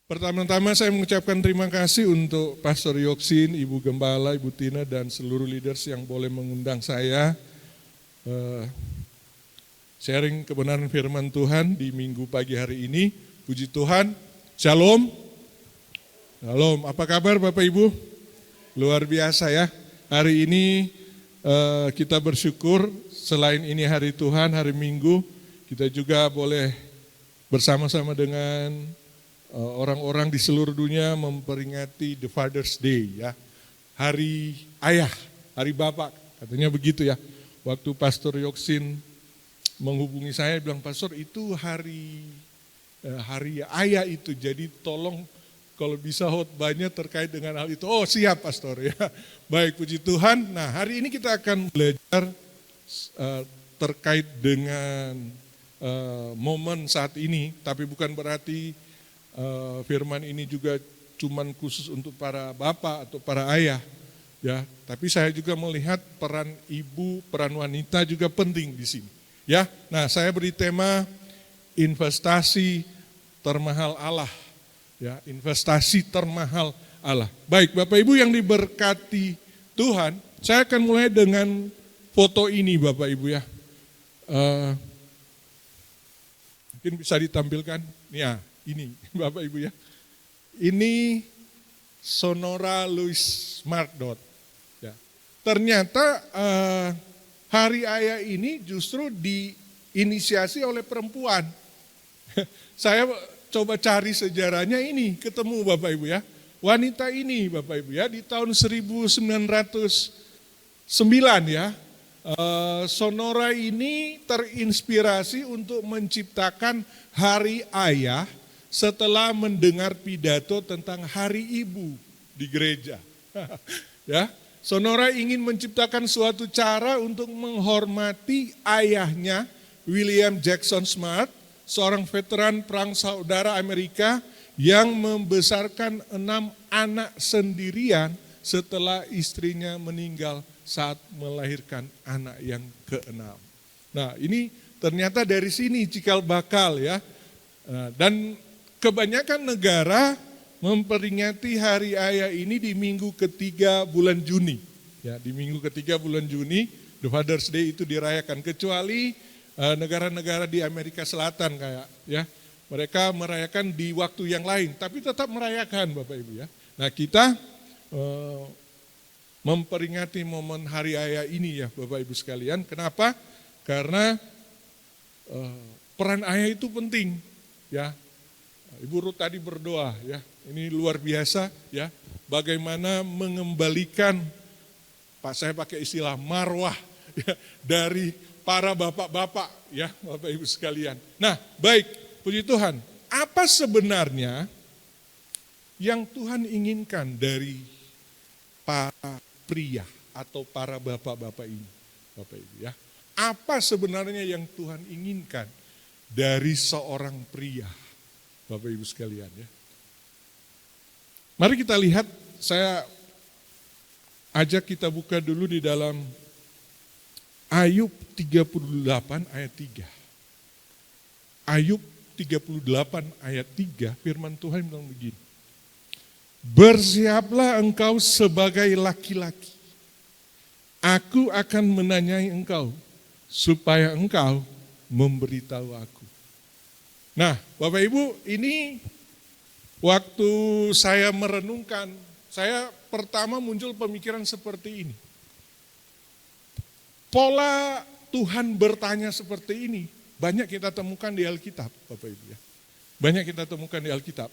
Pertama-tama saya mengucapkan terima kasih untuk Pastor Yoksin, Ibu Gembala, Ibu Tina, dan seluruh leaders yang boleh mengundang saya sharing kebenaran firman Tuhan di minggu pagi hari ini. Puji Tuhan, Shalom. Shalom, apa kabar Bapak Ibu? Luar biasa ya, hari ini kita bersyukur selain ini hari Tuhan, hari Minggu, kita juga boleh bersama-sama dengan orang-orang di seluruh dunia memperingati the Father's Day ya. Hari ayah, hari bapak, katanya begitu ya. Waktu Pastor Yoksin menghubungi saya bilang, "Pastor, itu hari ayah itu, jadi tolong kalau bisa khotbahnya terkait dengan hal itu." Oh, siap Pastor ya. Baik, puji Tuhan. Nah, hari ini kita akan belajar terkait dengan momen saat ini, tapi bukan berarti firman ini juga cuman khusus untuk para bapak atau para ayah ya, tapi saya juga melihat peran ibu, peran wanita juga penting di sini ya. Nah, saya beri tema investasi termahal Allah ya, investasi termahal Allah. Baik, Bapak Ibu yang diberkati Tuhan, saya akan mulai dengan foto ini Bapak Ibu ya. Mungkin bisa ditampilkan ya. Ini Bapak Ibu ya, ini Sonora Louis Mardot. Ya. Ternyata hari ayah ini justru diinisiasi oleh perempuan. Saya coba cari sejarahnya ini, ketemu Bapak Ibu ya. Wanita ini Bapak Ibu ya, di tahun 1909 ya, Sonora ini terinspirasi untuk menciptakan hari ayah setelah mendengar pidato tentang hari ibu di gereja. Ya, Sonora ingin menciptakan suatu cara untuk menghormati ayahnya, William Jackson Smart, seorang veteran perang saudara Amerika yang membesarkan 6 anak sendirian setelah istrinya meninggal saat melahirkan anak yang ke-6. Nah, ini ternyata dari sini cikal bakal ya. Dan kebanyakan negara memperingati hari ayah ini di minggu ketiga bulan Juni. Ya, di minggu ketiga bulan Juni, the Father's Day itu dirayakan. Kecuali negara-negara di Amerika Selatan kayak ya, mereka merayakan di waktu yang lain, tapi tetap merayakan Bapak Ibu ya. Nah, kita memperingati momen hari ayah ini ya Bapak Ibu sekalian. Kenapa? Karena peran ayah itu penting ya. Ibu Ruth tadi berdoa ya, ini luar biasa ya, bagaimana mengembalikan, saya pakai istilah marwah ya, dari para bapak-bapak ya Bapak Ibu sekalian. Nah baik, puji Tuhan, apa sebenarnya yang Tuhan inginkan dari para pria atau para bapak-bapak ini Bapak Ibu ya? Apa sebenarnya yang Tuhan inginkan dari seorang pria Bapak Ibu sekalian ya. Mari kita lihat, saya ajak kita buka dulu di dalam Ayub 38 ayat 3. Ayub 38 ayat 3, firman Tuhan bilang begini. Bersiaplah engkau sebagai laki-laki. Aku akan menanyai engkau supaya engkau memberitahu aku. Nah, Bapak Ibu, ini waktu saya merenungkan, saya pertama muncul pemikiran seperti ini. Pola Tuhan bertanya seperti ini banyak kita temukan di Alkitab, Bapak Ibu ya. Banyak kita temukan di Alkitab.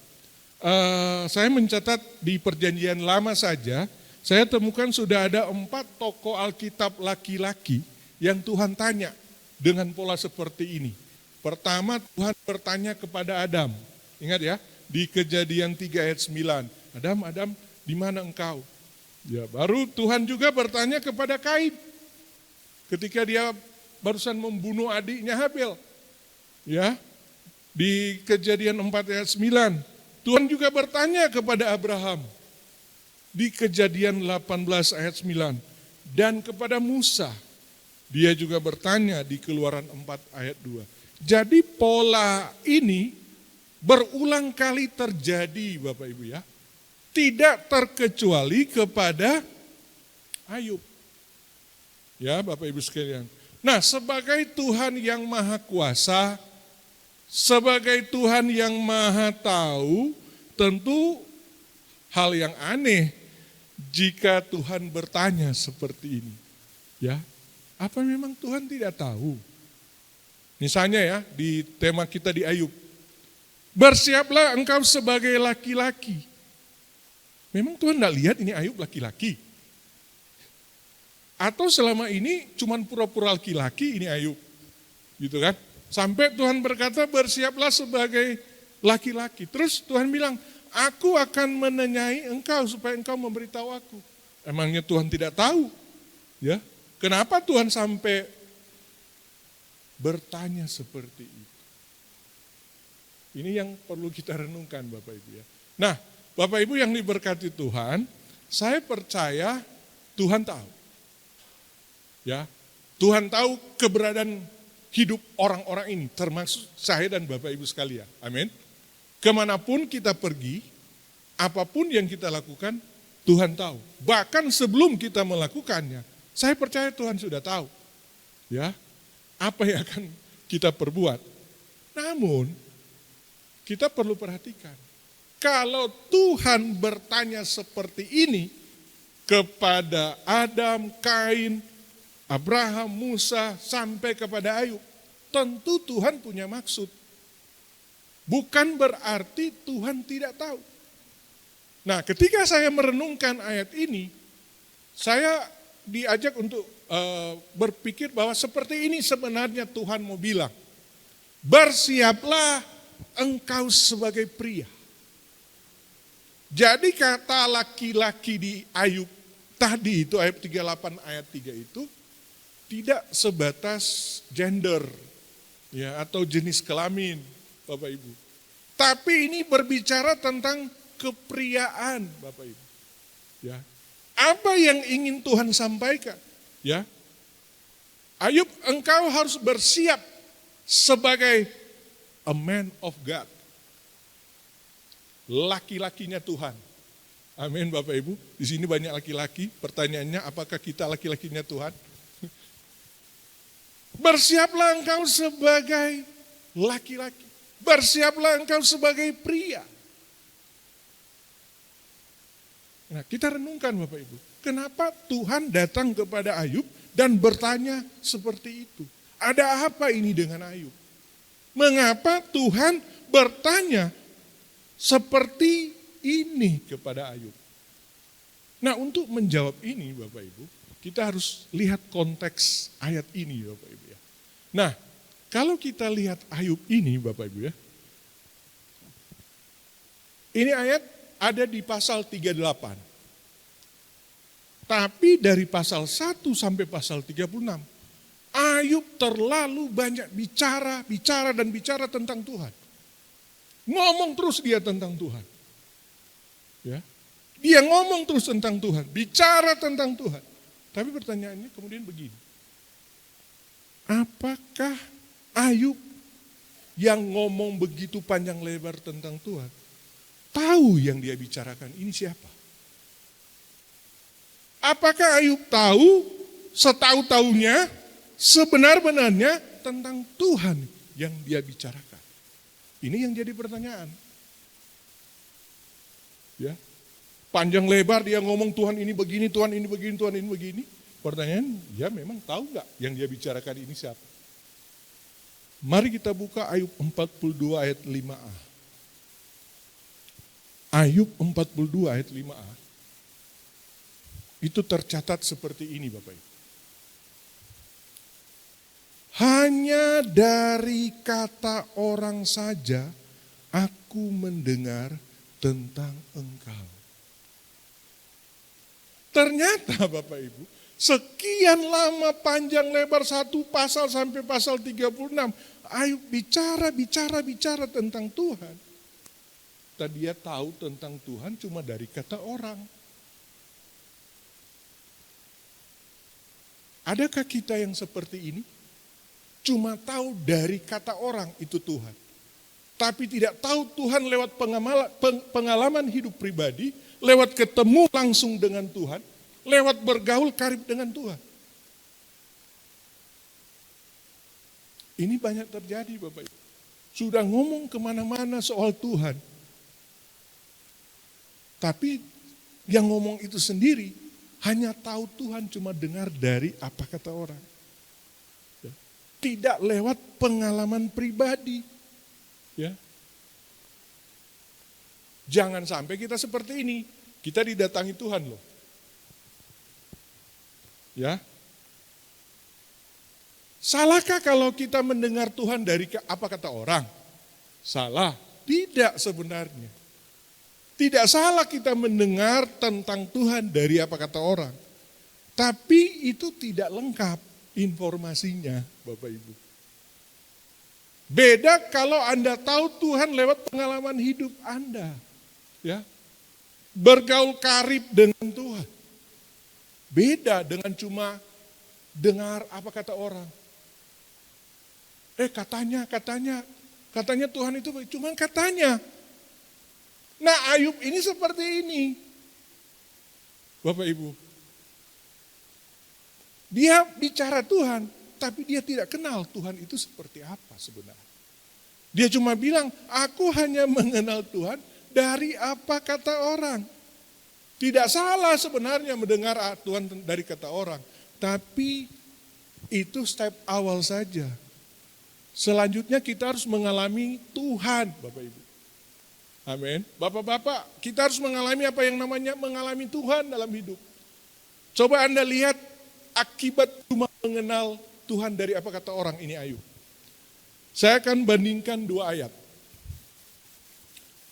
Saya mencatat di Perjanjian Lama saja, saya temukan sudah ada 4 tokoh Alkitab laki-laki yang Tuhan tanya dengan pola seperti ini. Pertama Tuhan bertanya kepada Adam, ingat ya, di Kejadian 3 ayat 9, Adam, di mana engkau? Ya, baru Tuhan juga bertanya kepada Kain, ketika dia barusan membunuh adiknya Habel. Ya, di Kejadian 4 ayat 9, Tuhan juga bertanya kepada Abraham, di Kejadian 18 ayat 9, dan kepada Musa, dia juga bertanya di Keluaran 4 ayat 2. Jadi pola ini berulang kali terjadi Bapak Ibu ya. Tidak terkecuali kepada Ayub. Ya Bapak Ibu sekalian. Nah sebagai Tuhan yang maha kuasa, sebagai Tuhan yang maha tahu, tentu hal yang aneh jika Tuhan bertanya seperti ini. Ya, apa memang Tuhan tidak tahu? Misalnya ya di tema kita di Ayub. Bersiaplah engkau sebagai laki-laki. Memang Tuhan tidak lihat ini Ayub laki-laki? Atau selama ini cuman pura-pura laki-laki ini Ayub? Gitu kan? Sampai Tuhan berkata bersiaplah sebagai laki-laki. Terus Tuhan bilang, aku akan menenyai engkau supaya engkau memberitahu aku. Emangnya Tuhan tidak tahu? Ya, kenapa Tuhan sampai bertanya seperti itu? Ini yang perlu kita renungkan Bapak Ibu ya. Nah, Bapak Ibu yang diberkati Tuhan, saya percaya Tuhan tahu. Ya, Tuhan tahu keberadaan hidup orang-orang ini, termasuk saya dan Bapak Ibu sekalian. Amin. Kemanapun kita pergi, apapun yang kita lakukan, Tuhan tahu. Bahkan sebelum kita melakukannya, saya percaya Tuhan sudah tahu. Ya, apa yang akan kita perbuat. Namun, kita perlu perhatikan. Kalau Tuhan bertanya seperti ini kepada Adam, Kain, Abraham, Musa, sampai kepada Ayub, tentu Tuhan punya maksud. Bukan berarti Tuhan tidak tahu. Nah, ketika saya merenungkan ayat ini, saya diajak untuk berpikir bahwa seperti ini sebenarnya Tuhan mau bilang. Bersiaplah engkau sebagai pria. Jadi kata laki-laki di Ayub tadi itu ayat 38 ayat 3 itu tidak sebatas gender ya atau jenis kelamin Bapak Ibu. Tapi ini berbicara tentang kepriaan Bapak Ibu. Ya. Apa yang ingin Tuhan sampaikan? Ya. Ayub, engkau harus bersiap sebagai a man of God. Laki-lakinya Tuhan. Amin Bapak Ibu. Di sini banyak laki-laki. Pertanyaannya apakah kita laki-lakinya Tuhan? Bersiaplah engkau sebagai laki-laki. Bersiaplah engkau sebagai pria. Nah, kita renungkan Bapak Ibu. Kenapa Tuhan datang kepada Ayub dan bertanya seperti itu? Ada apa ini dengan Ayub? Mengapa Tuhan bertanya seperti ini kepada Ayub? Nah, untuk menjawab ini Bapak Ibu, kita harus lihat konteks ayat ini Bapak Ibu ya. Nah, kalau kita lihat Ayub ini Bapak Ibu ya. Ini ayat ada di pasal 38. Tapi dari pasal 1 sampai pasal 36, Ayub terlalu banyak bicara tentang Tuhan. Ngomong terus dia tentang Tuhan. Ya. Dia ngomong terus tentang Tuhan, bicara tentang Tuhan. Tapi pertanyaannya kemudian begini. Apakah Ayub yang ngomong begitu panjang lebar tentang Tuhan, tahu yang dia bicarakan ini siapa? Apakah Ayub tahu setahu-tahunya sebenar-benarnya tentang Tuhan yang dia bicarakan? Ini yang jadi pertanyaan. Ya. Panjang lebar dia ngomong Tuhan ini begini, Tuhan ini begini, Tuhan ini begini. Pertanyaan, ya memang tahu nggak yang dia bicarakan ini siapa? Mari kita buka Ayub 42 ayat 5a. Ayub 42 ayat 5a. Itu tercatat seperti ini Bapak Ibu. Hanya dari kata orang saja aku mendengar tentang engkau. Ternyata Bapak Ibu, sekian lama panjang lebar satu pasal sampai pasal 36, Ayub bicara tentang Tuhan. Tadi dia tahu tentang Tuhan cuma dari kata orang. Adakah kita yang seperti ini? Cuma tahu dari kata orang itu Tuhan. tapi tidak tahu Tuhan lewat pengalaman hidup pribadi, lewat ketemu langsung dengan Tuhan, lewat bergaul karib dengan Tuhan. Ini banyak terjadi Bapak Ibu. Sudah ngomong kemana-mana soal Tuhan. Tapi yang ngomong itu sendiri hanya tahu Tuhan cuma dengar dari apa kata orang. Tidak lewat pengalaman pribadi. Ya. Jangan sampai kita seperti ini. Kita didatangi Tuhan loh. Ya. Salahkah kalau kita mendengar Tuhan dari apa kata orang? Salah. Tidak sebenarnya. Tidak salah kita mendengar tentang Tuhan dari apa kata orang. Tapi itu tidak lengkap informasinya, Bapak Ibu. Beda kalau Anda tahu Tuhan lewat pengalaman hidup Anda. Ya. Bergaul karib dengan Tuhan. Beda dengan cuma dengar apa kata orang. Katanya Tuhan itu cuma katanya. Nah, Ayub ini seperti ini. Bapak Ibu. Dia bicara Tuhan, tapi dia tidak kenal Tuhan itu seperti apa sebenarnya. Dia cuma bilang, aku hanya mengenal Tuhan dari apa kata orang. Tidak salah sebenarnya mendengar Tuhan dari kata orang. Tapi itu step awal saja. Selanjutnya kita harus mengalami Tuhan, Bapak Ibu. Amin. Bapak-bapak, kita harus mengalami apa yang namanya mengalami Tuhan dalam hidup. Coba Anda lihat akibat cuma mengenal Tuhan dari apa kata orang ini Ayub. Saya akan bandingkan dua ayat.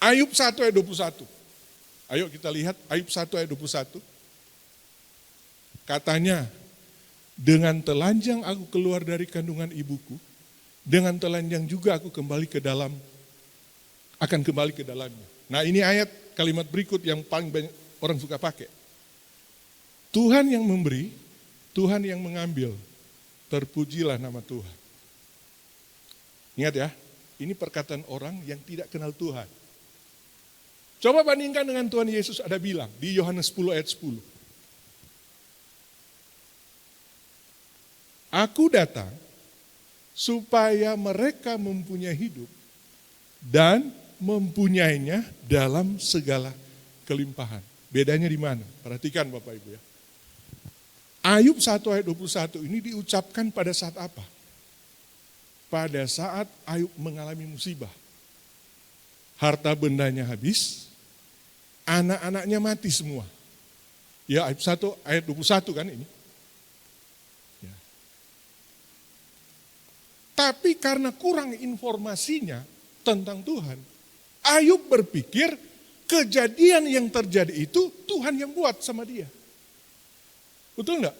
Ayub 1 ayat 21. Ayo kita lihat Ayub 1 ayat 21. Katanya, dengan telanjang aku keluar dari kandungan ibuku, dengan telanjang juga aku akan kembali ke dalamnya. Nah ini ayat kalimat berikut yang paling banyak orang suka pakai. Tuhan yang memberi, Tuhan yang mengambil, terpujilah nama Tuhan. Ingat ya, ini perkataan orang yang tidak kenal Tuhan. Coba bandingkan dengan Tuhan Yesus ada bilang di Yohanes 10 ayat 10. Aku datang supaya mereka mempunyai hidup dan mempunyainya dalam segala kelimpahan. Bedanya di mana? Perhatikan Bapak Ibu ya. Ayub 1 ayat 21 ini diucapkan pada saat apa? Pada saat Ayub mengalami musibah. Harta bendanya habis, anak-anaknya mati semua. Ya Ayub 1 ayat 21 kan ini. Ya. Tapi karena kurang informasinya tentang Tuhan, Ayub berpikir kejadian yang terjadi itu Tuhan yang buat sama dia. Betul enggak?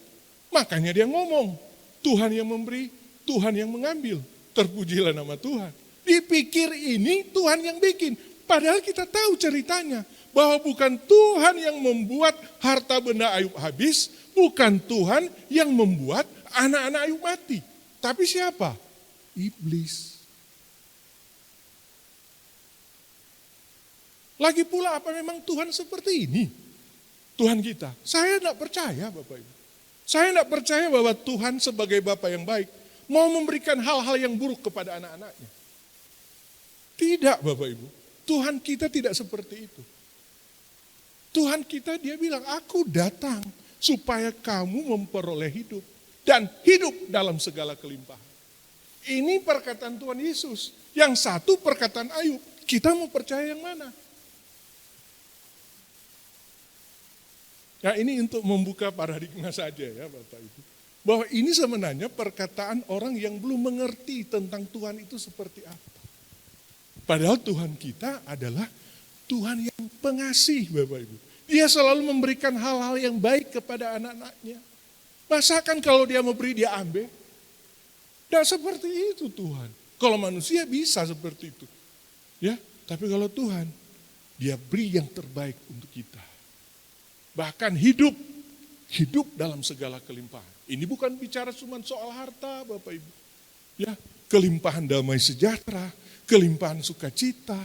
Makanya dia ngomong, Tuhan yang memberi, Tuhan yang mengambil. Terpujilah nama Tuhan. Dipikir ini Tuhan yang bikin. Padahal kita tahu ceritanya. Bahwa bukan Tuhan yang membuat harta benda Ayub habis. Bukan Tuhan yang membuat anak-anak Ayub mati. Tapi siapa? Iblis. Lagi pula apa memang Tuhan seperti ini? Tuhan kita. Saya tidak percaya Bapak Ibu. Saya tidak percaya bahwa Tuhan sebagai Bapa yang baik mau memberikan hal-hal yang buruk kepada anak-anaknya. Tidak Bapak Ibu. Tuhan kita tidak seperti itu. Tuhan kita dia bilang, aku datang supaya kamu memperoleh hidup. Dan hidup dalam segala kelimpahan. Ini perkataan Tuhan Yesus. Yang satu perkataan Ayub. Kita mau percaya yang mana? Nah ini untuk membuka paradigma saja ya Bapak Ibu. Bahwa ini sebenarnya perkataan orang yang belum mengerti tentang Tuhan itu seperti apa. Padahal Tuhan kita adalah Tuhan yang pengasih Bapak Ibu. Dia selalu memberikan hal-hal yang baik kepada anak-anaknya. Masakan kalau dia mau beri dia ambil? Tidak seperti itu Tuhan. Kalau manusia bisa seperti itu. Ya, tapi kalau Tuhan, dia beri yang terbaik untuk kita. Bahkan hidup dalam segala kelimpahan. Ini bukan bicara cuma soal harta Bapak Ibu. Ya, kelimpahan damai sejahtera, kelimpahan sukacita,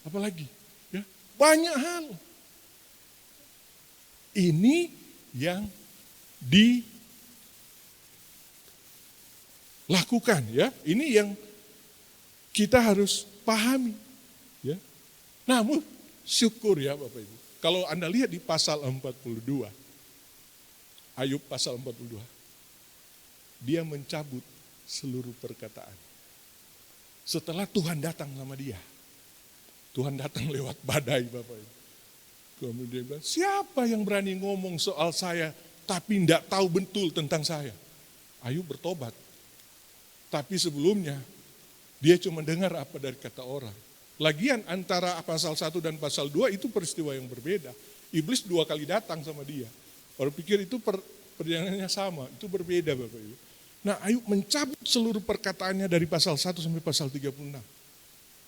apalagi ya, banyak hal. Ini yang dilakukan ya, ini yang kita harus pahami ya. Namun syukur ya Bapak Ibu. Kalau Anda lihat di pasal 42, Ayub pasal 42, dia mencabut seluruh perkataan. Setelah Tuhan datang sama dia, Tuhan datang lewat badai Bapak Ibu. Kemudian dia bilang, siapa yang berani ngomong soal saya tapi tidak tahu betul tentang saya? Ayub bertobat. Tapi sebelumnya dia cuma dengar apa dari kata orang. Lagian antara pasal 1 dan pasal 2 itu peristiwa yang berbeda. Iblis 2 kali datang sama dia. Orang pikir itu perjalanannya sama, itu berbeda Bapak Ibu. Nah Ayub mencabut seluruh perkataannya dari pasal 1 sampai pasal 36.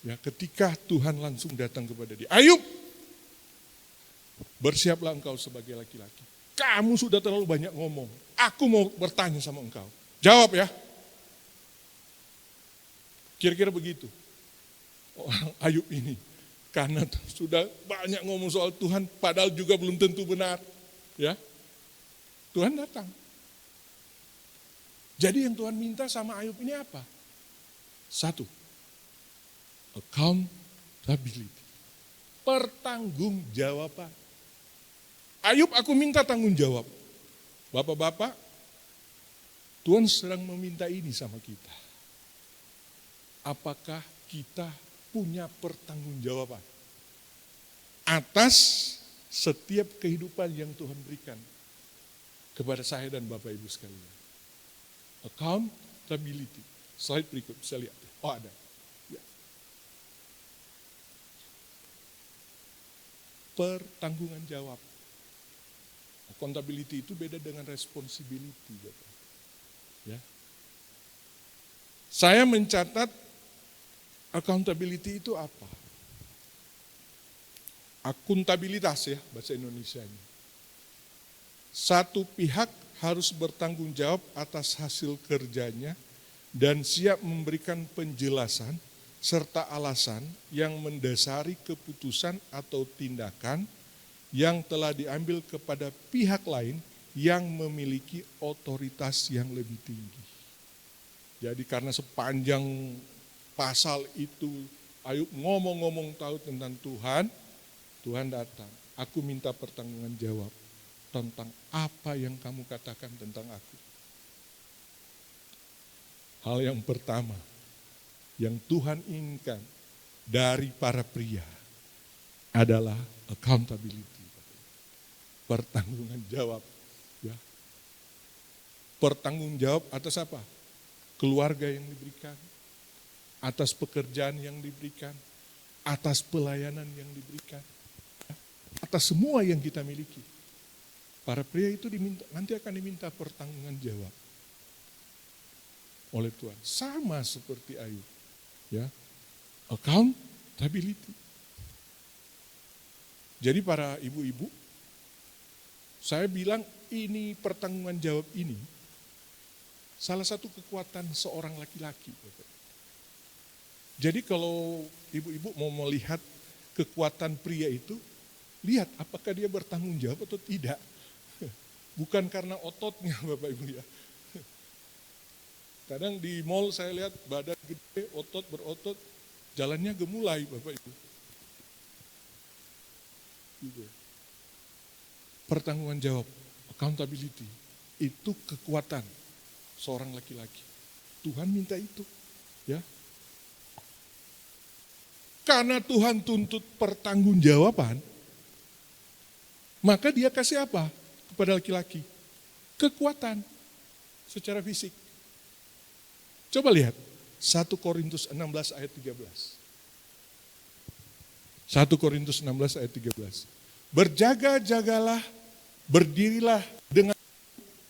Ya, ketika Tuhan langsung datang kepada dia. Ayub, bersiaplah engkau sebagai laki-laki. Kamu sudah terlalu banyak ngomong. Aku mau bertanya sama engkau. Jawab ya. Kira-kira begitu. Orang Ayub ini. Karena sudah banyak ngomong soal Tuhan, padahal juga belum tentu benar. Ya, Tuhan datang. Jadi yang Tuhan minta sama Ayub ini apa? 1, accountability. Pertanggungjawaban. Ayub, aku minta tanggung jawab. Bapak-bapak, Tuhan sedang meminta ini sama kita. Apakah kita punya pertanggungjawaban atas setiap kehidupan yang Tuhan berikan kepada saya dan Bapak Ibu sekalian? Accountability. Slide berikut, bisa lihat. Oh ada. Ya. Pertanggungan jawab. Accountability itu beda dengan responsibility. Ya. Saya mencatat accountability itu apa? Akuntabilitas ya bahasa Indonesianya. Satu pihak harus bertanggung jawab atas hasil kerjanya dan siap memberikan penjelasan serta alasan yang mendasari keputusan atau tindakan yang telah diambil kepada pihak lain yang memiliki otoritas yang lebih tinggi. Jadi karena sepanjang pasal itu Ayub ngomong-ngomong tahu tentang Tuhan, Tuhan datang. Aku minta pertanggungan jawab tentang apa yang kamu katakan tentang aku. Hal yang pertama yang Tuhan inginkan dari para pria adalah accountability. Pertanggungan jawab. Ya. Pertanggung jawab atas apa? Keluarga yang diberikan, atas pekerjaan yang diberikan, atas pelayanan yang diberikan, atas semua yang kita miliki. Para pria itu nanti akan diminta pertanggungan jawab oleh Tuhan. Sama seperti Ayub. Ya. Accountability. Jadi para ibu-ibu, saya bilang ini pertanggungan jawab ini salah satu kekuatan seorang laki-laki. Jadi kalau ibu-ibu mau melihat kekuatan pria itu, lihat apakah dia bertanggung jawab atau tidak. Bukan karena ototnya Bapak Ibu ya. Kadang di mall saya lihat badan gede, otot berotot, jalannya gemulai Bapak Ibu. Gitu. Pertanggungan jawab, accountability, itu kekuatan seorang laki-laki. Tuhan minta itu, ya. Karena Tuhan tuntut pertanggungjawaban, maka dia kasih apa kepada laki-laki? Kekuatan secara fisik. Coba lihat 1 Korintus 16 ayat 13. 1 Korintus 16 ayat 13. Berjaga-jagalah, berdirilah dengan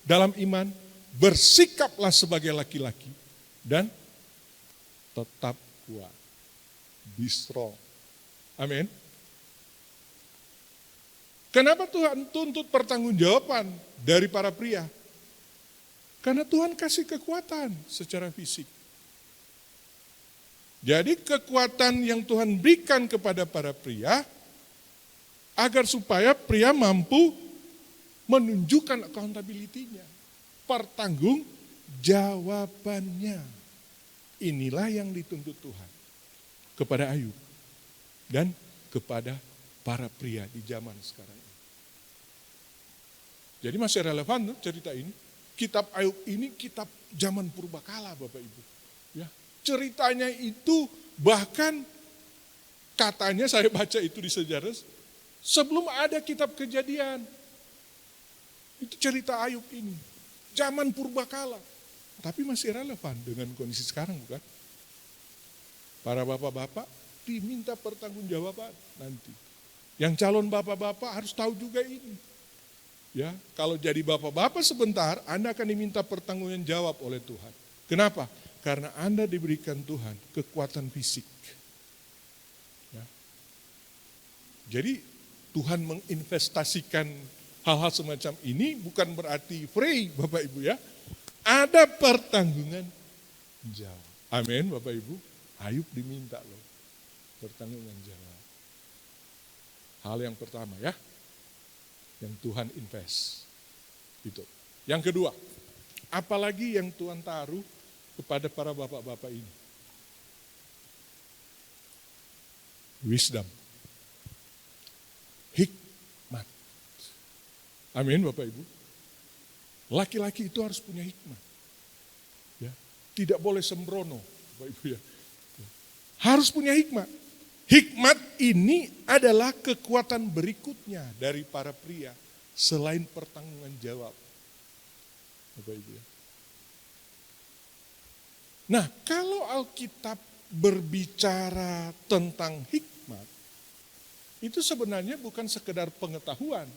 dalam iman, bersikaplah sebagai laki-laki dan tetap kuat. Be strong. Amin. Kenapa Tuhan tuntut pertanggungjawaban dari para pria? Karena Tuhan kasih kekuatan secara fisik. Jadi kekuatan yang Tuhan berikan kepada para pria agar supaya pria mampu menunjukkan accountability-nya, pertanggung jawabannya. Inilah yang dituntut Tuhan kepada Ayub dan kepada para pria di zaman sekarang ini. Jadi masih relevan tuh cerita ini. Kitab Ayub ini kitab zaman purbakala Bapak Ibu. Ya, ceritanya itu bahkan katanya saya baca itu di sejarah sebelum ada kitab Kejadian. Itu cerita Ayub ini. Zaman purbakala. Tapi masih relevan dengan kondisi sekarang bukan? Para bapak-bapak diminta pertanggungjawaban nanti. Yang calon bapak-bapak harus tahu juga ini. Ya, kalau jadi bapak-bapak sebentar, Anda akan diminta pertanggungjawaban jawab oleh Tuhan. Kenapa? Karena Anda diberikan Tuhan kekuatan fisik. Ya. Jadi Tuhan menginvestasikan hal-hal semacam ini bukan berarti free Bapak Ibu ya. Ada pertanggungan jawab. Amin Bapak Ibu. Ayub diminta loh pertanggungan jawab. Hal yang pertama ya. Yang Tuhan invest. Itu. Yang kedua, apalagi yang Tuhan taruh kepada para bapak-bapak ini. Wisdom. Hikmat. Amin Bapak Ibu. Laki-laki itu harus punya hikmat. Ya, tidak boleh sembrono, Bapak Ibu ya. Harus punya hikmat. Hikmat ini adalah kekuatan berikutnya dari para pria selain pertanggungan jawab. Bapak Ibu ya. Nah, kalau Alkitab berbicara tentang hikmat, itu sebenarnya bukan sekedar pengetahuan,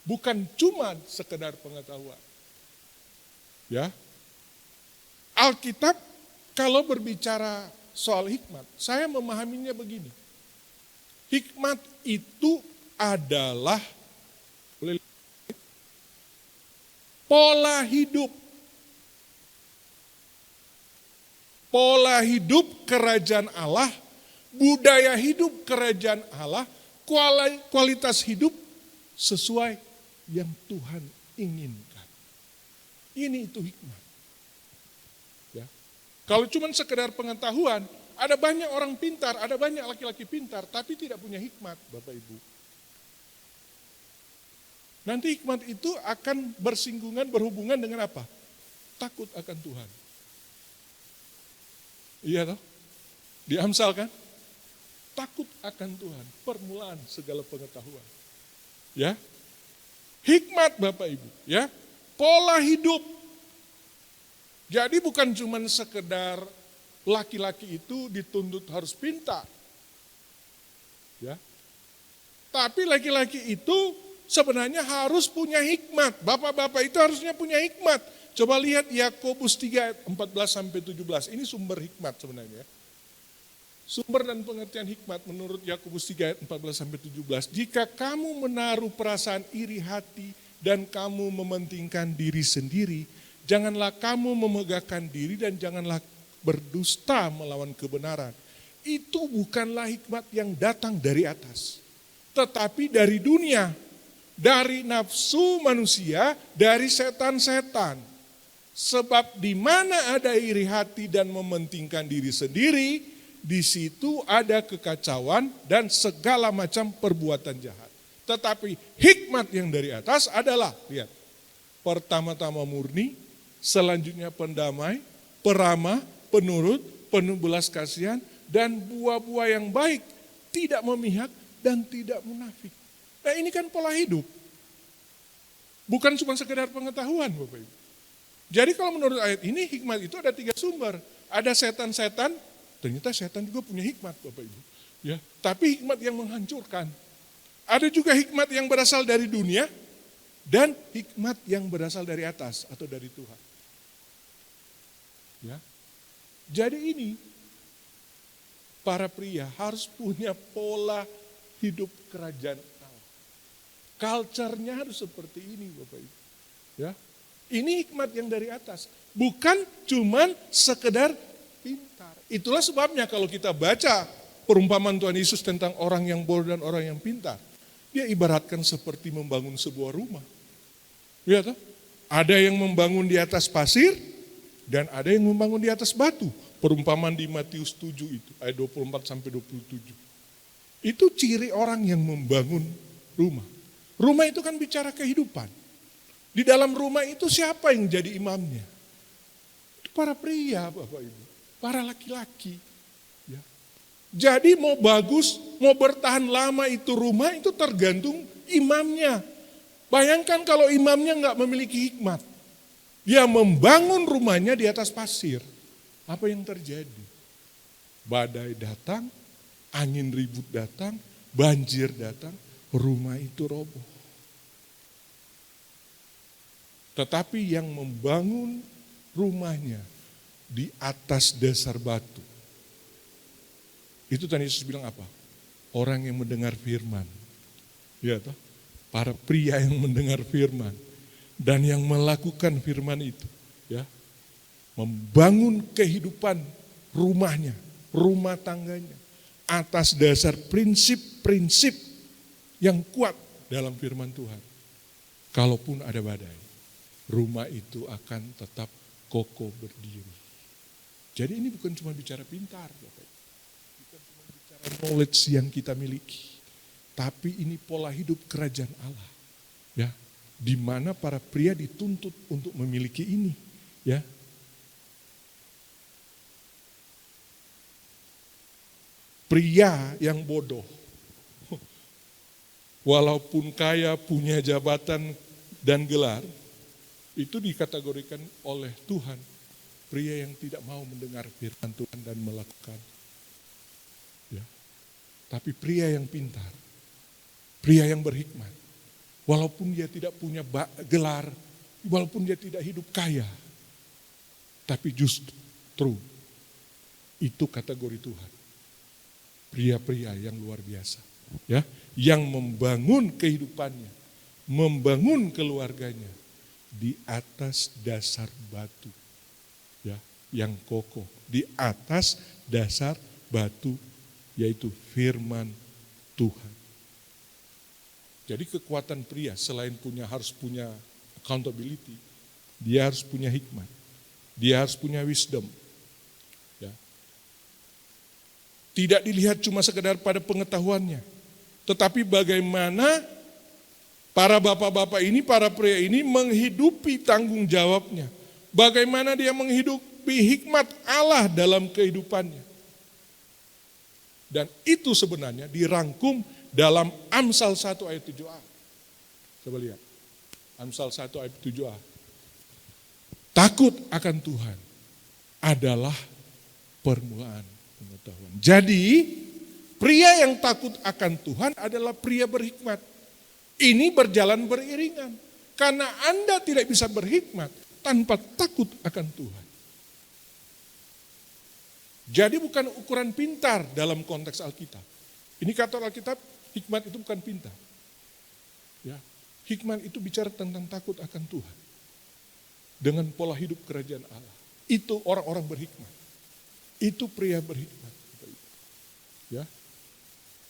bukan cuma sekedar pengetahuan. Ya, Alkitab kalau berbicara soal hikmat, saya memahaminya begini. Hikmat itu adalah pola hidup. Pola hidup kerajaan Allah, budaya hidup kerajaan Allah, kualitas hidup sesuai yang Tuhan inginkan. Ini itu hikmat. Ya. Kalau cuma sekedar pengetahuan, ada banyak orang pintar, ada banyak laki-laki pintar, tapi tidak punya hikmat, Bapak Ibu. Nanti hikmat itu akan berhubungan dengan apa? Takut akan Tuhan. Iya toh? Di Amsal kan? Takut akan Tuhan, permulaan segala pengetahuan. Ya. Hikmat Bapak Ibu, ya. Pola hidup. Jadi bukan cuma sekedar laki-laki itu dituntut harus pintar. Ya. Tapi laki-laki itu sebenarnya harus punya hikmat. Bapak-bapak itu harusnya punya hikmat. Coba lihat Yakobus 3 ayat 14-17. Ini sumber hikmat sebenarnya. Sumber dan pengertian hikmat menurut Yakobus 3 ayat 14-17. Jika kamu menaruh perasaan iri hati dan kamu mementingkan diri sendiri, janganlah kamu memegahkan diri dan janganlah berdusta melawan kebenaran. Itu bukanlah hikmat yang datang dari atas, tetapi dari dunia, dari nafsu manusia, dari setan-setan. Sebab di mana ada iri hati dan mementingkan diri sendiri, di situ ada kekacauan dan segala macam perbuatan jahat. Tetapi hikmat yang dari atas adalah, lihat, pertama-tama murni, selanjutnya pendamai, peramah, penurut, penuh belas kasihan, dan buah-buah yang baik, tidak memihak dan tidak munafik. Nah ini kan pola hidup. Bukan cuma sekedar pengetahuan Bapak Ibu. Jadi kalau menurut ayat ini hikmat itu ada 3 sumber. Ada setan-setan, ternyata setan juga punya hikmat Bapak Ibu. Ya, tapi hikmat yang menghancurkan. Ada juga hikmat yang berasal dari dunia dan hikmat yang berasal dari atas atau dari Tuhan. Ya. Jadi ini para pria harus punya pola hidup kerajaan Allah. Culture-nya harus seperti ini Bapak Ibu. Ya. Ini hikmat yang dari atas. Bukan cuman sekedar pintar. Itulah sebabnya kalau kita baca perumpamaan Tuhan Yesus tentang orang yang bodoh dan orang yang pintar, dia ibaratkan seperti membangun sebuah rumah. Ya toh? Ada yang membangun di atas pasir dan ada yang membangun di atas batu. Perumpamaan di Matius 7 itu, ayat 24 sampai 27. Itu ciri orang yang membangun rumah. Rumah itu kan bicara kehidupan. Di dalam rumah itu siapa yang jadi imamnya? Itu para pria, Bapak Ibu. Para laki-laki. Ya. Jadi mau bagus, mau bertahan lama itu rumah, itu tergantung imamnya. Bayangkan kalau imamnya nggak memiliki hikmat. Dia membangun rumahnya di atas pasir. Apa yang terjadi? Badai datang, angin ribut datang, banjir datang, rumah itu roboh. Tetapi yang membangun rumahnya di atas dasar batu. Itu Tuhan Yesus bilang apa? Orang yang mendengar firman. Ya toh? Para pria yang mendengar firman dan yang melakukan firman itu, ya, membangun kehidupan rumahnya, rumah tangganya atas dasar prinsip-prinsip yang kuat dalam firman Tuhan. Kalaupun ada badai, rumah itu akan tetap kokoh berdiri. Jadi ini bukan cuma bicara pintar, Bapak. Bukan cuma bicara knowledge yang kita miliki. Tapi ini pola hidup kerajaan Allah, ya, di mana para pria dituntut untuk memiliki ini, ya. Pria yang bodoh, walaupun kaya, punya jabatan dan gelar, itu dikategorikan oleh Tuhan pria yang tidak mau mendengar firman Tuhan dan melakukan. Ya. Tapi pria yang pintar, pria yang berhikmat, walaupun dia tidak punya gelar, walaupun dia tidak hidup kaya, tapi justru itu kategori Tuhan. Pria-pria yang luar biasa, ya, yang membangun kehidupannya, membangun keluarganya di atas dasar batu, ya, yang kokoh, di atas dasar batu, yaitu firman Tuhan. Jadi kekuatan pria selain harus punya accountability, dia harus punya hikmat, dia harus punya wisdom. Ya. Tidak dilihat cuma sekedar pada pengetahuannya, tetapi bagaimana para bapak-bapak ini, para pria ini menghidupi tanggung jawabnya. Bagaimana dia menghidupi hikmat Allah dalam kehidupannya. Dan itu sebenarnya dirangkum dalam Amsal 1 ayat 7a. Coba lihat. Amsal 1 ayat 7a. Takut akan Tuhan adalah permulaan pengetahuan. Jadi, pria yang takut akan Tuhan adalah pria berhikmat. Ini berjalan beriringan. Karena Anda tidak bisa berhikmat tanpa takut akan Tuhan. Jadi bukan ukuran pintar dalam konteks Alkitab. Ini kata Alkitab, hikmat itu bukan pintar. Ya, hikmat itu bicara tentang takut akan Tuhan. Dengan pola hidup kerajaan Allah. Itu orang-orang berhikmat. Itu pria berhikmat. Ya.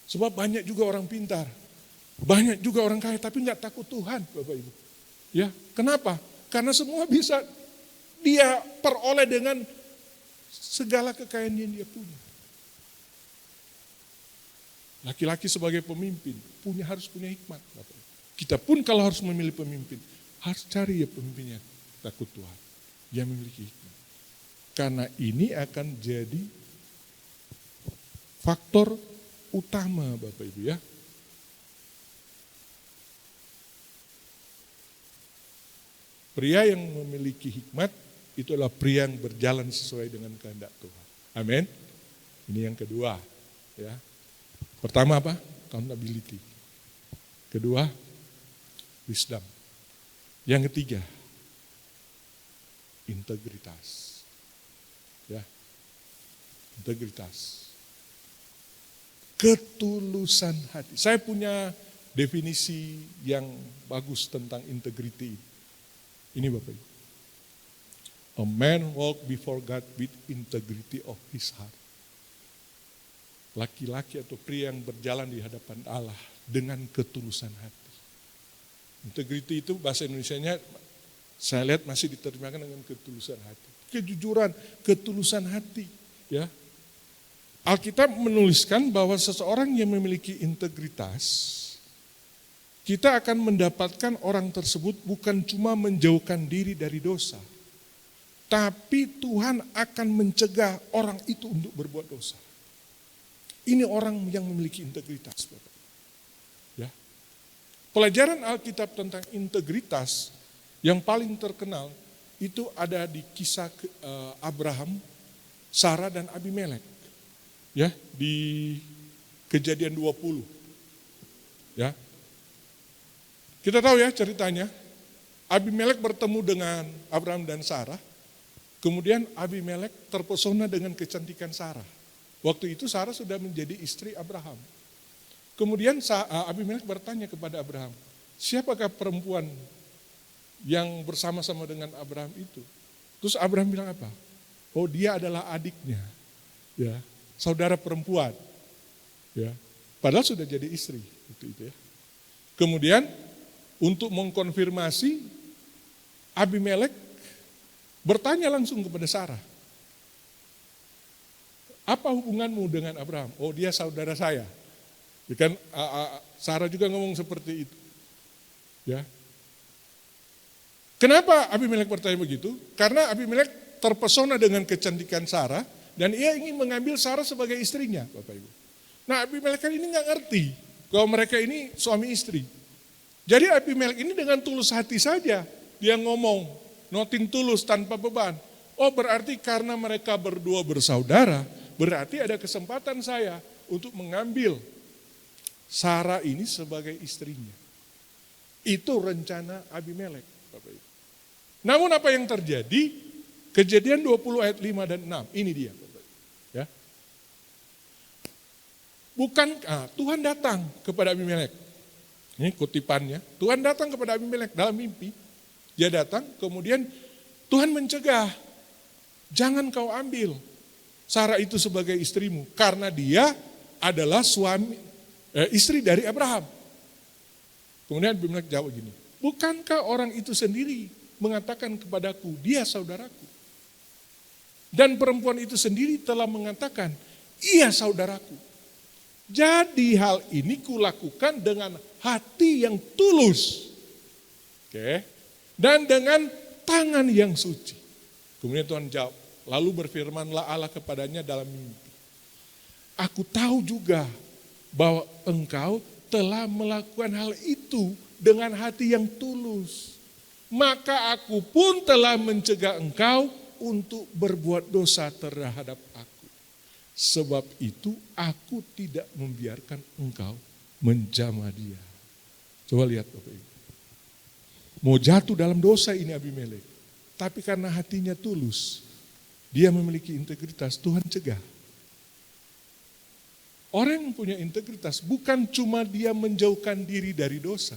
Sebab banyak juga orang pintar. Banyak juga orang kaya tapi nggak takut Tuhan, Bapak Ibu. Ya, kenapa? Karena semua bisa dia peroleh dengan segala kekayaan yang dia punya. Laki-laki sebagai pemimpin harus punya hikmat, Bapak. Kita pun kalau harus memilih pemimpin, harus cari ya pemimpinnya takut Tuhan, yang memiliki hikmat. Karena ini akan jadi faktor utama, Bapak Ibu ya. Pria yang memiliki hikmat itu adalah pria yang berjalan sesuai dengan kehendak Tuhan. Amin. Ini yang kedua, ya. Pertama apa? Accountability. Kedua, wisdom. Yang ketiga, integritas. Ya. Integritas. Ketulusan hati. Saya punya definisi yang bagus tentang integrity. Ini Bapak Ibu. A man walk before God with integrity of his heart. Laki-laki atau pria yang berjalan di hadapan Allah dengan ketulusan hati. Integrity itu bahasa Indonesianya saya lihat masih diterjemahkan dengan ketulusan hati. Kejujuran, ketulusan hati. Ya. Alkitab menuliskan bahwa seseorang yang memiliki integritas, kita akan mendapatkan orang tersebut bukan cuma menjauhkan diri dari dosa, tapi Tuhan akan mencegah orang itu untuk berbuat dosa. Ini orang yang memiliki integritas, Bapak. Ya. Pelajaran Alkitab tentang integritas yang paling terkenal itu ada di kisah Abraham, Sarah dan Abimelek. Ya, di Kejadian 20. Ya. Kita tahu ya ceritanya. Abimelek bertemu dengan Abraham dan Sarah. Kemudian Abimelek terpesona dengan kecantikan Sarah. Waktu itu Sarah sudah menjadi istri Abraham. Kemudian Abimelek bertanya kepada Abraham, siapakah perempuan yang bersama-sama dengan Abraham itu? Terus Abraham bilang apa? Oh, dia adalah adiknya, ya, saudara perempuan, ya. Padahal sudah jadi istri, itu ya. Kemudian untuk mengkonfirmasi, Abimelek bertanya langsung kepada Sarah, apa hubunganmu dengan Abraham? Oh, dia saudara saya. Ya kan, Sarah juga ngomong seperti itu. Ya. Kenapa Abimelek bertanya begitu? Karena Abimelek terpesona dengan kecantikan Sarah dan ia ingin mengambil Sarah sebagai istrinya, Bapak Ibu. Nah, Abimelek kan ini nggak ngerti kalau mereka ini suami istri. Jadi Abimelek ini dengan tulus hati saja dia ngomong, nothing tulus tanpa beban. Oh, berarti karena mereka berdua bersaudara, berarti ada kesempatan saya untuk mengambil Sarah ini sebagai istrinya. Itu rencana Abimelek, Bapak Ibu. Namun apa yang terjadi? Kejadian 20 ayat 5 dan 6. Ini dia, Bapak Ibu. Ya. Tuhan datang kepada Abimelek. Ini kutipannya. Tuhan datang kepada Abimelek dalam mimpi. Dia datang, kemudian Tuhan mencegah. Jangan kau ambil Sarah itu sebagai istrimu, karena dia adalah istri dari Abraham. Kemudian Abimelek jawab gini, bukankah orang itu sendiri mengatakan kepadaku, dia saudaraku. Dan perempuan itu sendiri telah mengatakan, iya saudaraku. Jadi hal ini kulakukan dengan hati yang tulus. Oke. Dan dengan tangan yang suci. Kemudian Tuhan jawab, lalu berfirmanlah Allah kepadanya dalam mimpi. Aku tahu juga bahwa engkau telah melakukan hal itu dengan hati yang tulus. Maka aku pun telah mencegah engkau untuk berbuat dosa terhadap aku. Sebab itu aku tidak membiarkan engkau menjamah dia. Coba lihat Bapak Ibu. Mau jatuh dalam dosa ini Abimelek. Tapi karena hatinya tulus, dia memiliki integritas, Tuhan cegah. Orang yang punya integritas bukan cuma dia menjauhkan diri dari dosa,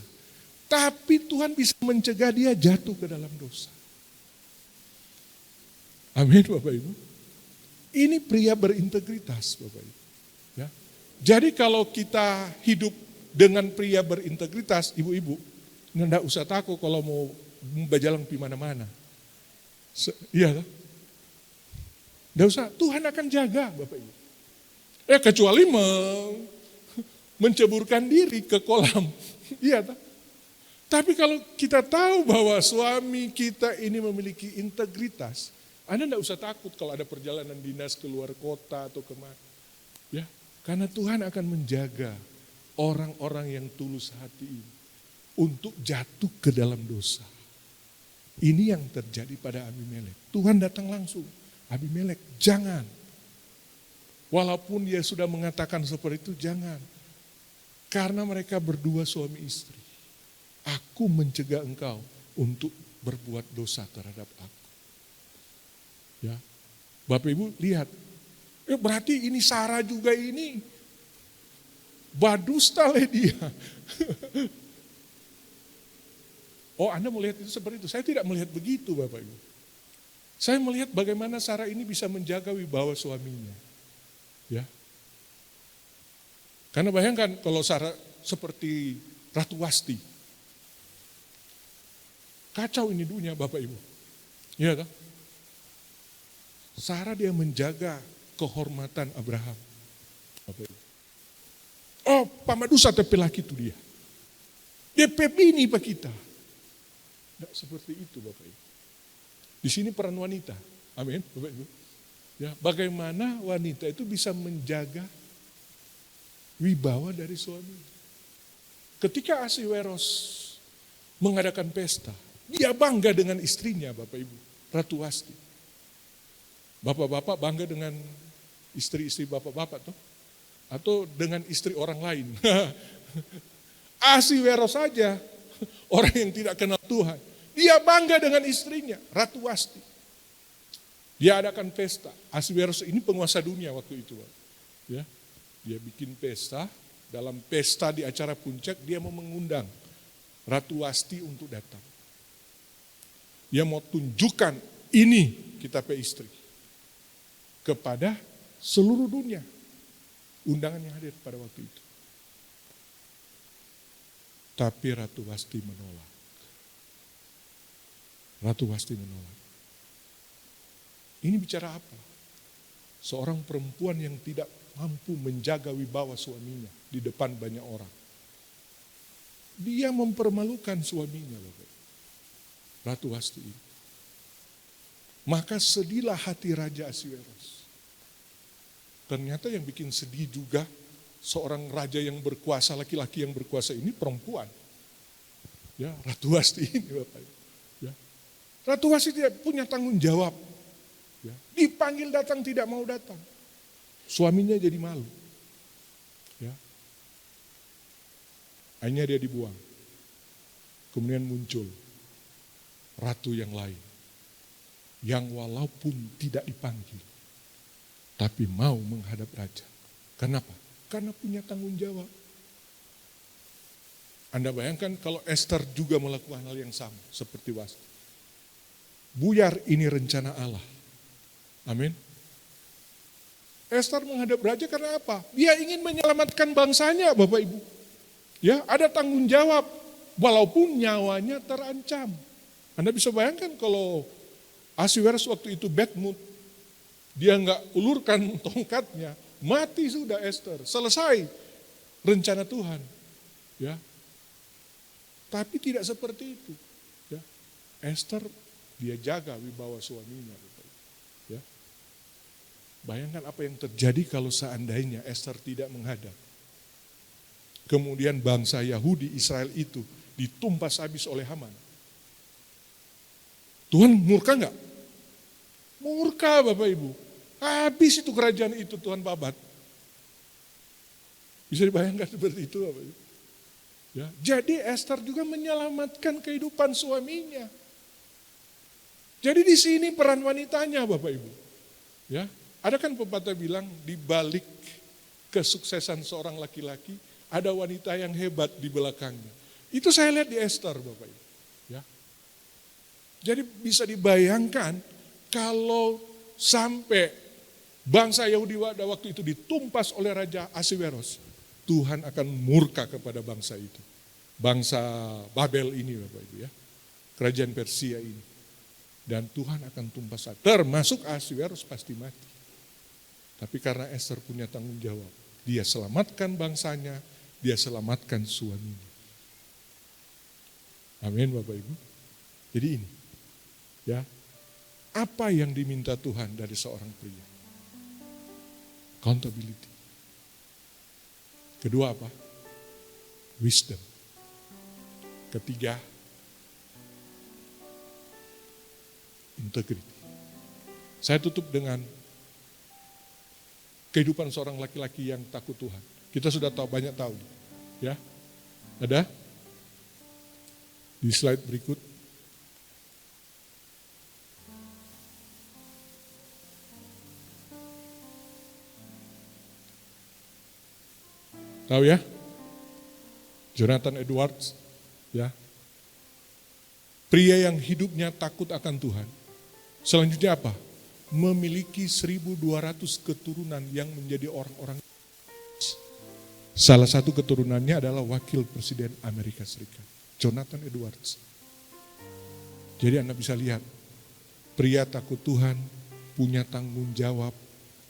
tapi Tuhan bisa mencegah dia jatuh ke dalam dosa. Amin Bapak Ibu. Ini pria berintegritas Bapak Ibu. Ya. Jadi kalau kita hidup dengan pria berintegritas, ibu-ibu, nggak usah takut kalau mau berjalan di mana-mana. Iya kan? Nggak usah, Tuhan akan jaga Bapak Ibu. Kecuali menceburkan diri ke kolam. Iya kan? Tapi kalau kita tahu bahwa suami kita ini memiliki integritas, Anda tidak usah takut kalau ada perjalanan dinas keluar kota atau kemana. Ya, karena Tuhan akan menjaga orang-orang yang tulus hati ini untuk jatuh ke dalam dosa. Ini yang terjadi pada Abimelek. Tuhan datang langsung. Abimelek, jangan. Walaupun dia sudah mengatakan seperti itu, jangan. Karena mereka berdua suami istri. Aku mencegah engkau untuk berbuat dosa terhadap aku. Ya, Bapak Ibu lihat. Berarti ini Sarah juga ini badusta dia. Oh, Anda melihat itu seperti itu. Saya tidak melihat begitu Bapak Ibu. Saya melihat bagaimana Sarah ini bisa menjaga wibawa suaminya. Ya. Karena bayangkan kalau Sarah seperti Ratu Wasti. Kacau ini dunia Bapak Ibu. Iya kan? Sarah dia menjaga kehormatan Abraham. Bapak Ibu. Oh, pamadusa tapi laki itu dia. Dia pebini pak kita. Tidak seperti itu Bapak Ibu. Di sini peran wanita. Amin, Bapak Ibu. Ya, bagaimana wanita itu bisa menjaga wibawa dari suami. Ketika Ahasiweros mengadakan pesta, dia bangga dengan istrinya Bapak Ibu, Ratu Wasti. Bapak-bapak bangga dengan istri-istri bapak-bapak tuh, atau dengan istri orang lain. Ahasiweros saja, orang yang tidak kenal Tuhan. Dia bangga dengan istrinya, Ratu Wasti. Dia adakan pesta. Ahasiweros ini penguasa dunia waktu itu. Ya, dia bikin pesta, dalam pesta di acara puncak dia mau mengundang Ratu Wasti untuk datang. Dia mau tunjukkan ini kita pe istri kepada seluruh dunia. Undangan yang hadir pada waktu itu. Tapi Ratu Wasti menolak. Ratu Wasti menolak. Ini bicara apa? Seorang perempuan yang tidak mampu menjaga wibawa suaminya di depan banyak orang. Dia mempermalukan suaminya, Bapak. Ratu Wasti ini. Maka sedihlah hati Raja Ahasiweros. Ternyata yang bikin sedih juga seorang raja yang berkuasa, laki-laki yang berkuasa ini perempuan. Ya, Ratu Wasti ini Bapak. Ya. Ratu Wasti tidak punya tanggung jawab. Ya. Dipanggil datang tidak mau datang. Suaminya jadi malu. Ya. Akhirnya dia dibuang. Kemudian muncul ratu yang lain. Yang walaupun tidak dipanggil, tapi mau menghadap raja. Kenapa? Karena punya tanggung jawab. Anda bayangkan kalau Esther juga melakukan hal yang sama seperti Wasti. Buyar ini rencana Allah. Amin. Esther menghadap raja karena apa? Dia ingin menyelamatkan bangsanya, Bapak Ibu. Ya, ada tanggung jawab walaupun nyawanya terancam. Anda bisa bayangkan kalau Ahasiweros waktu itu bad mood, dia nggak ulurkan tongkatnya, mati sudah Esther, selesai rencana Tuhan. Ya, tapi tidak seperti itu. Ya, Esther dia jaga wibawa suaminya. Ya, bayangkan apa yang terjadi kalau seandainya Esther tidak menghadap. Kemudian bangsa Yahudi Israel itu ditumpas habis oleh Haman. Tuhan murka enggak? Murka Bapak Ibu. Habis itu kerajaan itu Tuhan babat. Bisa dibayangkan seperti itu Bapak Ibu. Ya, jadi Esther juga menyelamatkan kehidupan suaminya. Jadi di sini peran wanitanya Bapak Ibu. Ya, ada kan pepatah bilang di balik kesuksesan seorang laki-laki ada wanita yang hebat di belakangnya. Itu saya lihat di Esther Bapak Ibu. Ya. Jadi bisa dibayangkan kalau sampai bangsa Yahudi pada waktu itu ditumpas oleh Raja Ahasiweros, Tuhan akan murka kepada bangsa itu. Bangsa Babel ini Bapak Ibu ya. Kerajaan Persia ini. Dan Tuhan akan tumpas, termasuk Ahasiweros pasti mati. Tapi karena Esther punya tanggung jawab, dia selamatkan bangsanya, dia selamatkan suaminya. Amin Bapak Ibu. Jadi ini, ya, apa yang diminta Tuhan dari seorang pria? Accountability. Kedua apa? Wisdom. Ketiga, integrity. Saya tutup dengan kehidupan seorang laki-laki yang takut Tuhan. Kita sudah tahu, banyak tahu. Ya, ada? Di slide berikut. Tahu ya? Jonathan Edwards, ya. Pria yang hidupnya takut akan Tuhan. Selanjutnya apa? Memiliki 1.200 keturunan yang menjadi orang-orang. Salah satu keturunannya adalah wakil presiden Amerika Serikat, Jonathan Edwards. Jadi Anda bisa lihat, pria takut Tuhan, punya tanggung jawab,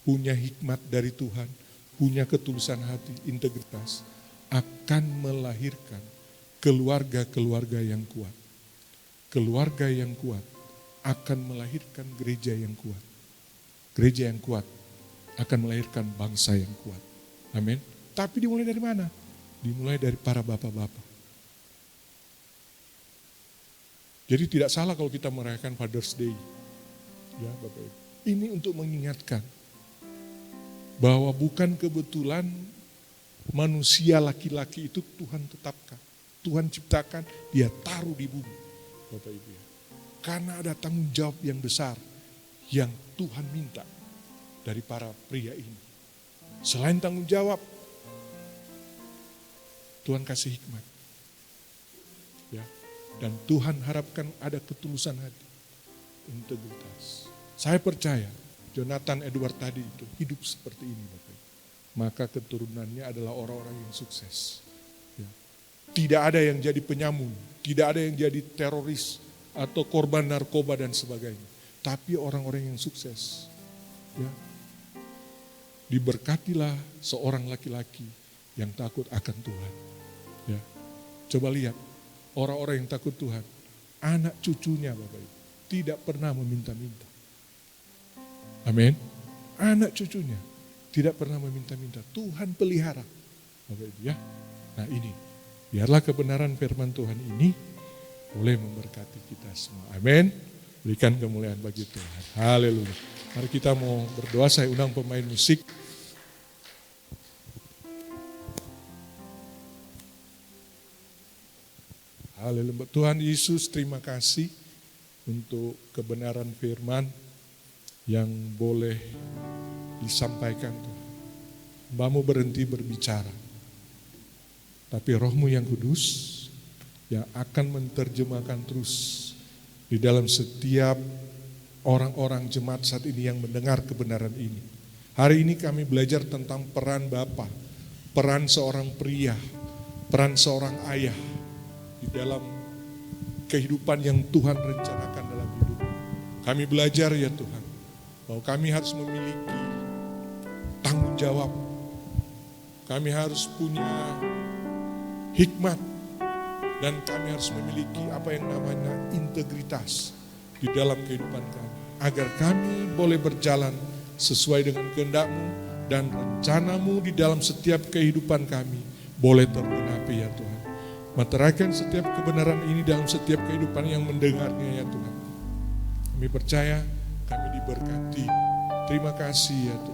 punya hikmat dari Tuhan, punya ketulusan hati, integritas, akan melahirkan keluarga-keluarga yang kuat. Keluarga yang kuat akan melahirkan gereja yang kuat. Gereja yang kuat akan melahirkan bangsa yang kuat. Amin. Tapi dimulai dari mana? Dimulai dari para bapak-bapak. Jadi tidak salah kalau kita merayakan Father's Day. Ya, Bapak Ibu. Ini untuk mengingatkan bahwa bukan kebetulan manusia laki-laki itu Tuhan tetapkan. Tuhan ciptakan, dia taruh di bumi. Bapak Ibu. Karena ada tanggung jawab yang besar yang Tuhan minta dari para pria ini. Selain tanggung jawab, Tuhan kasih hikmat. Ya. Dan Tuhan harapkan ada ketulusan hati, integritas. Saya percaya Jonathan Edward tadi itu hidup seperti ini, Bapak. Maka keturunannya adalah orang-orang yang sukses. Ya. Tidak ada yang jadi penyamun, tidak ada yang jadi teroris atau korban narkoba dan sebagainya. Tapi orang-orang yang sukses. Ya. Diberkatilah seorang laki-laki yang takut akan Tuhan. Ya. Coba lihat, orang-orang yang takut Tuhan, anak cucunya Bapak Ibu, tidak pernah meminta-minta. Amin. Anak cucunya tidak pernah meminta-minta. Tuhan pelihara. Bapak Ibu ya. Nah ini, biarlah kebenaran firman Tuhan ini boleh memberkati kita semua. Amin. Berikan kemuliaan bagi Tuhan. Haleluya. Mari kita mau berdoa, saya undang pemain musik. Haleluya. Tuhan Yesus, terima kasih untuk kebenaran firman yang boleh disampaikan. Hamba-Mu berhenti berbicara, tapi Roh-Mu yang kudus yang akan menerjemahkan terus di dalam setiap orang-orang jemaat saat ini yang mendengar kebenaran ini. Hari ini kami belajar tentang peran Bapa, peran seorang pria, peran seorang ayah di dalam kehidupan yang Tuhan rencanakan dalam hidup. Kami belajar ya Tuhan, bahwa kami harus memiliki tanggung jawab. Kami harus punya hikmat dan kami harus memiliki apa yang namanya integritas di dalam kehidupan kami. Agar kami boleh berjalan sesuai dengan kehendak-Mu dan rencana-Mu di dalam setiap kehidupan kami boleh tergenapi ya Tuhan. Meteraikan setiap kebenaran ini dalam setiap kehidupan yang mendengarnya ya Tuhan. Kami percaya kami diberkati. Terima kasih ya Tuhan.